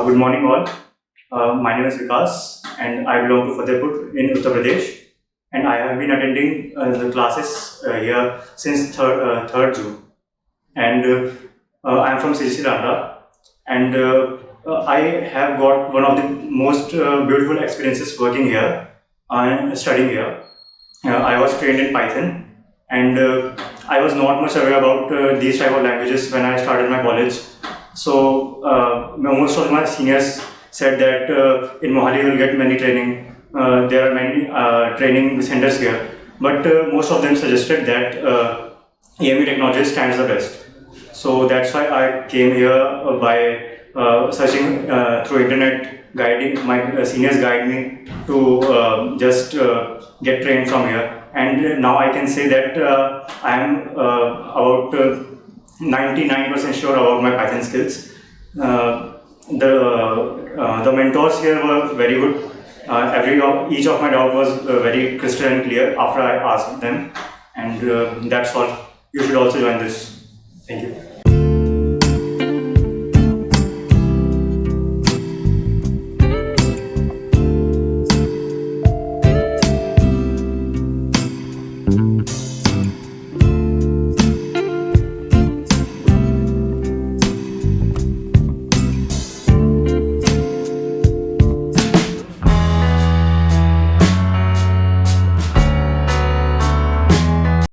Good morning all. My name is Vikas and I belong to Fatehpur in Uttar Pradesh, and I have been attending the classes here since 3rd June, and I am from CGC Landran, and I have got one of the most beautiful experiences working here and studying here. I was trained in Python, and I was not much aware about these type of languages when I started my college. So most of my seniors said that in Mohali you will get many training. There are many training centers here, but most of them suggested that AME technology stands the best. So that's why I came here by searching through internet, guiding my seniors guide me to just get trained from here. And now I can say that I am about 99% sure about my Python skills. The mentors here were very good. Each of my doubt was very crystal and clear after I asked them, and that's all. You should also join this. Thank you.